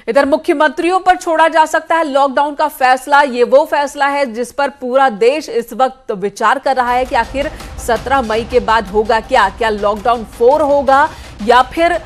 इधर मुख्यमंत्रियों पर छोड़ा जा सकता है लॉकडाउन का फैसला। ये वो फैसला है जिस पर पूरा देश इस वक्त विचार कर रहा है कि आखिर 17 मई के बाद होगा क्या लॉकडाउन 4 होगा या फिर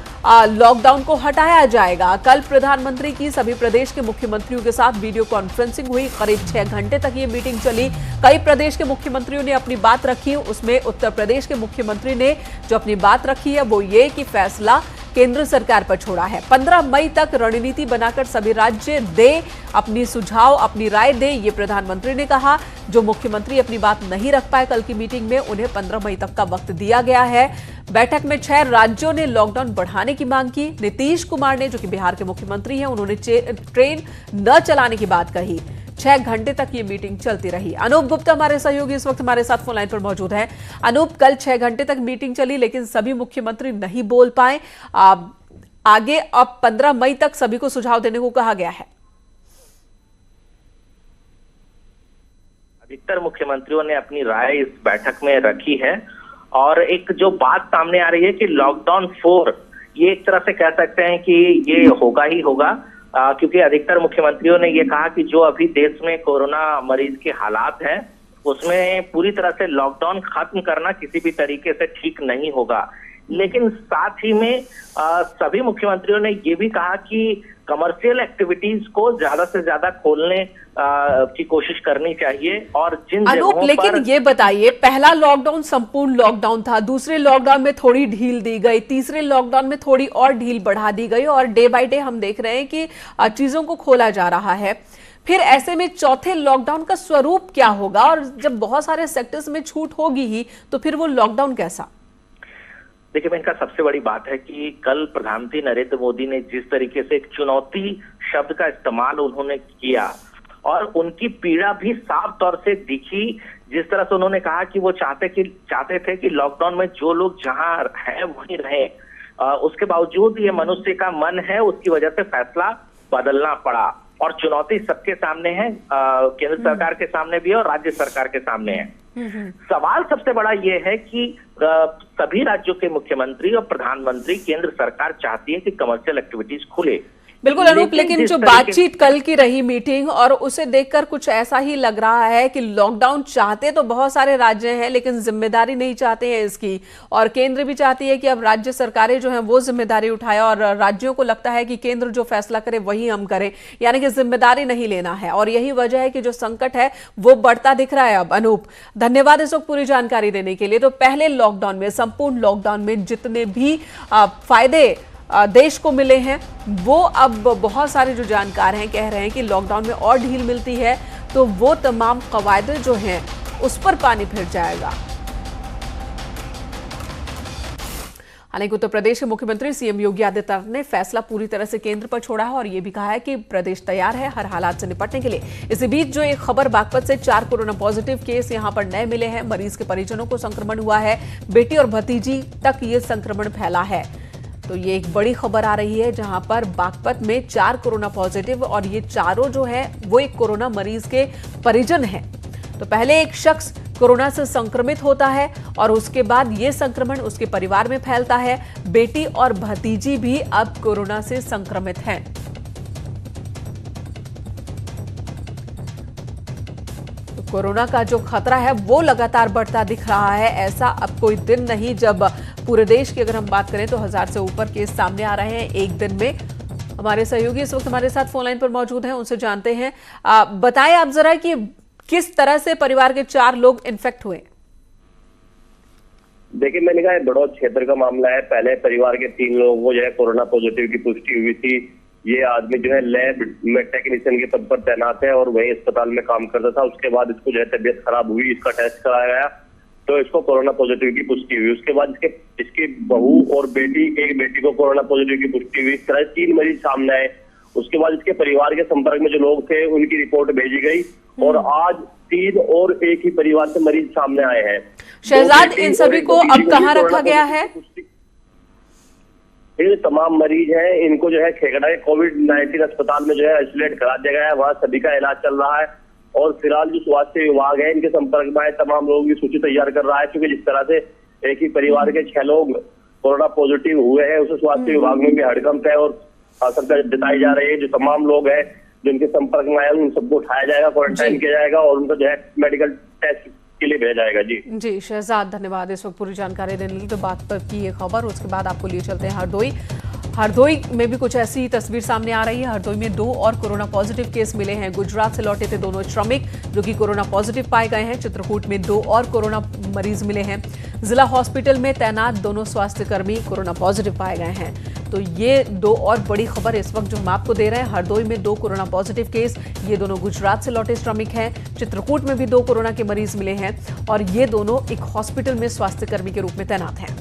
लॉकडाउन को हटाया जाएगा। कल प्रधानमंत्री की सभी प्रदेश के मुख्यमंत्रियों के साथ वीडियो कॉन्फ्रेंसिंग हुई। करीब 6 घंटे तक ये मीटिंग चली। कई प्रदेश के मुख्यमंत्रियों ने अपनी बात रखी। उसमें उत्तर प्रदेश के मुख्यमंत्री ने जो अपनी बात रखी है वो ये कि फैसला केंद्र सरकार पर छोड़ा है। 15 मई तक रणनीति बनाकर सभी राज्य दे अपनी सुझाव, अपनी राय दे, ये प्रधानमंत्री ने कहा। जो मुख्यमंत्री अपनी बात नहीं रख पाए कल की मीटिंग में, उन्हें 15 मई तक का वक्त दिया गया है। बैठक में 6 राज्यों ने लॉकडाउन बढ़ाने की मांग की। नीतीश कुमार ने, जो कि बिहार के मुख्यमंत्री हैं, उन्होंने ट्रेन न चलाने की बात कही। 6 घंटे तक ये मीटिंग चलती रही। अनूप गुप्ता हमारे सहयोगी इस वक्त हमारे साथ फोन लाइन पर मौजूद हैं। अनूप, कल 6 घंटे तक मीटिंग चली लेकिन सभी मुख्यमंत्री नहीं बोल पाए। आगे अब 15 मई तक सभी को सुझाव देने को कहा गया है। अधिकतर मुख्यमंत्रियों ने अपनी राय इस बैठक में रखी है और एक जो बात सामने आ रही है कि लॉकडाउन 4, ये एक तरह से कह सकते हैं कि ये होगा ही होगा, क्योंकि अधिकतर मुख्यमंत्रियों ने ये कहा कि जो अभी देश में कोरोना मरीज के हालात हैं उसमें पूरी तरह से लॉकडाउन खत्म करना किसी भी तरीके से ठीक नहीं होगा। लेकिन साथ ही में सभी मुख्यमंत्रियों ने ये भी कहा कि कमर्शियल एक्टिविटीज को ज्यादा से ज्यादा खोलने की कोशिश करनी चाहिए। और जिन अनूप, लेकिन ये बताइए, पहला लॉकडाउन संपूर्ण लॉकडाउन था, दूसरे लॉकडाउन में थोड़ी ढील दी गई, तीसरे लॉकडाउन में थोड़ी और ढील बढ़ा दी गई और डे बाय डे हम देख रहे हैं कि चीजों को खोला जा रहा है। फिर ऐसे में चौथे लॉकडाउन का स्वरूप क्या होगा? और जब बहुत सारे सेक्टर्स में छूट होगी ही तो फिर वो लॉकडाउन कैसा? देखिए, मैं इनका सबसे बड़ी बात है कि कल प्रधानमंत्री नरेंद्र मोदी ने जिस तरीके से एक चुनौती शब्द का इस्तेमाल उन्होंने किया और उनकी पीड़ा भी साफ तौर से दिखी। जिस तरह से उन्होंने कहा कि वो चाहते थे कि लॉकडाउन में जो लोग जहां हैं वहीं रहे, उसके बावजूद ये मनुष्य का मन है, उसकी वजह से फैसला बदलना पड़ा। और चुनौती सबके सामने है, केंद्र सरकार के सामने भी है और राज्य सरकार के सामने है। सवाल सबसे बड़ा ये है कि सभी राज्यों के मुख्यमंत्री और प्रधानमंत्री, केंद्र सरकार चाहती है कि कमर्शियल एक्टिविटीज खुले। बिल्कुल अनूप, लेकिन जो बातचीत कल की रही मीटिंग और उसे देखकर कुछ ऐसा ही लग रहा है कि लॉकडाउन चाहते तो बहुत सारे राज्य हैं लेकिन जिम्मेदारी नहीं चाहते हैं इसकी, और केंद्र भी चाहती है कि अब राज्य सरकारें जो हैं वो जिम्मेदारी उठाए और राज्यों को लगता है कि केंद्र जो फैसला करे वही हम करें, यानी कि जिम्मेदारी नहीं लेना है। और यही वजह है कि जो संकट है वो बढ़ता दिख रहा है अब। अनूप, धन्यवाद इस वक्त पूरी जानकारी देने के लिए। तो पहले लॉकडाउन में, संपूर्ण लॉकडाउन में जितने भी फायदे देश को मिले हैं वो अब बहुत सारे जो जानकार हैं कह रहे हैं कि लॉकडाउन में और ढील मिलती है तो वो तमाम कवायदे जो हैं उस पर पानी फिर जाएगा। हालांकि उत्तर प्रदेश के मुख्यमंत्री सीएम योगी आदित्यनाथ ने फैसला पूरी तरह से केंद्र पर छोड़ा है और यह भी कहा है कि प्रदेश तैयार है हर हालात से निपटने के लिए। इसी बीच जो एक खबर, बागपत से 4 कोरोना पॉजिटिव केस यहां पर नए मिले हैं। मरीज के परिजनों को संक्रमण हुआ है, बेटी और भतीजी तक ये संक्रमण फैला है। तो ये एक बड़ी खबर आ रही है जहां पर बागपत में 4 कोरोना पॉजिटिव और ये चारों जो है वो एक कोरोना मरीज के परिजन हैं। तो पहले एक शख्स कोरोना से संक्रमित होता है और उसके बाद ये संक्रमण उसके परिवार में फैलता है। बेटी और भतीजी भी अब कोरोना से संक्रमित हैं। तो कोरोना का जो खतरा है वो लगातार बढ़ता दिख रहा है। ऐसा अब कोई दिन नहीं जब पूरे देश की अगर हम बात करें तो 1000 से ऊपर केस सामने आ रहे हैं एक दिन में। हमारे सहयोगी इस वक्त हमारे साथ फोन लाइन पर मौजूद हैं, उनसे जानते हैं। बताएं आप जरा कि किस तरह से परिवार के 4 लोग इन्फेक्ट हुए? देखिए, मैंने कहा बड़ौद क्षेत्र का मामला है। पहले परिवार के 3 लोगों को जो है कोरोना पॉजिटिव की पुष्टि हुई थी। ये आदमी जो है लैब में टेक्नीशियन के पद पर तैनात है और वही अस्पताल में काम करता था। उसके बाद इसको जो है तबियत खराब हुई, इसका टेस्ट कराया गया तो इसको कोरोना पॉजिटिव की पुष्टि हुई। उसके बाद इसकी बहू और एक बेटी को कोरोना पॉजिटिव की पुष्टि हुई। इस तरह 3 मरीज सामने आए। उसके बाद इसके परिवार के संपर्क में जो लोग थे उनकी रिपोर्ट भेजी गई और आज 3 और एक ही परिवार से मरीज सामने आए हैं। शहजाद, इन सभी को अब कहाँ रखा गया है? ये तमाम मरीज हैं, इनको जो है खेगड़ा के कोविड-19 अस्पताल में जो है आइसोलेट करा दिया गया है। वहाँ सभी का इलाज चल रहा है और फिलहाल जो स्वास्थ्य विभाग है इनके संपर्क में आए तमाम लोगों की सूची तैयार कर रहा है, क्योंकि जिस तरह से एक ही परिवार के 6 लोग कोरोना पॉजिटिव हुए हैं उसे स्वास्थ्य विभाग में भी हड़कंप है और आवश्यकता जताई जा रही है। जो तमाम लोग हैं जिनके संपर्क में आए उन सबको उठाया जाएगा, क्वारंटाइन किया जाएगा और उनको जो है मेडिकल टेस्ट के लिए भेजा जाएगा। जी शहजाद, धन्यवाद इस वक्त पूरी जानकारी देने के लिए। तो बात पर की ये खबर, उसके बाद आपको लिए चलते हैं हरदोई में भी कुछ ऐसी तस्वीर सामने आ रही है। हरदोई में 2 और कोरोना पॉजिटिव केस मिले हैं। गुजरात से लौटे थे दोनों श्रमिक जो कि कोरोना पॉजिटिव पाए गए हैं। चित्रकूट में 2 और कोरोना मरीज मिले हैं। जिला हॉस्पिटल में तैनात दोनों स्वास्थ्यकर्मी कोरोना पॉजिटिव पाए गए हैं। तो ये 2 और बड़ी खबर इस वक्त जो हम आपको दे रहे हैं। हरदोई में 2 कोरोना पॉजिटिव केस, ये दोनों गुजरात से लौटे श्रमिक हैं। चित्रकूट में भी 2 कोरोना के मरीज मिले हैं और ये दोनों एक हॉस्पिटल में स्वास्थ्यकर्मी के रूप में तैनात हैं।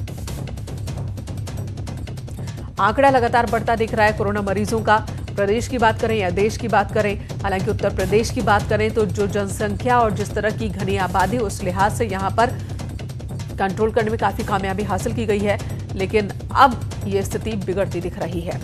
आंकड़ा लगातार बढ़ता दिख रहा है कोरोना मरीजों का। प्रदेश की बात करें या देश की बात करें, हालांकि उत्तर प्रदेश की बात करें तो जो जनसंख्या और जिस तरह की घनी आबादी, उस लिहाज से यहां पर कंट्रोल करने में काफी कामयाबी हासिल की गई है, लेकिन अब ये स्थिति बिगड़ती दिख रही है।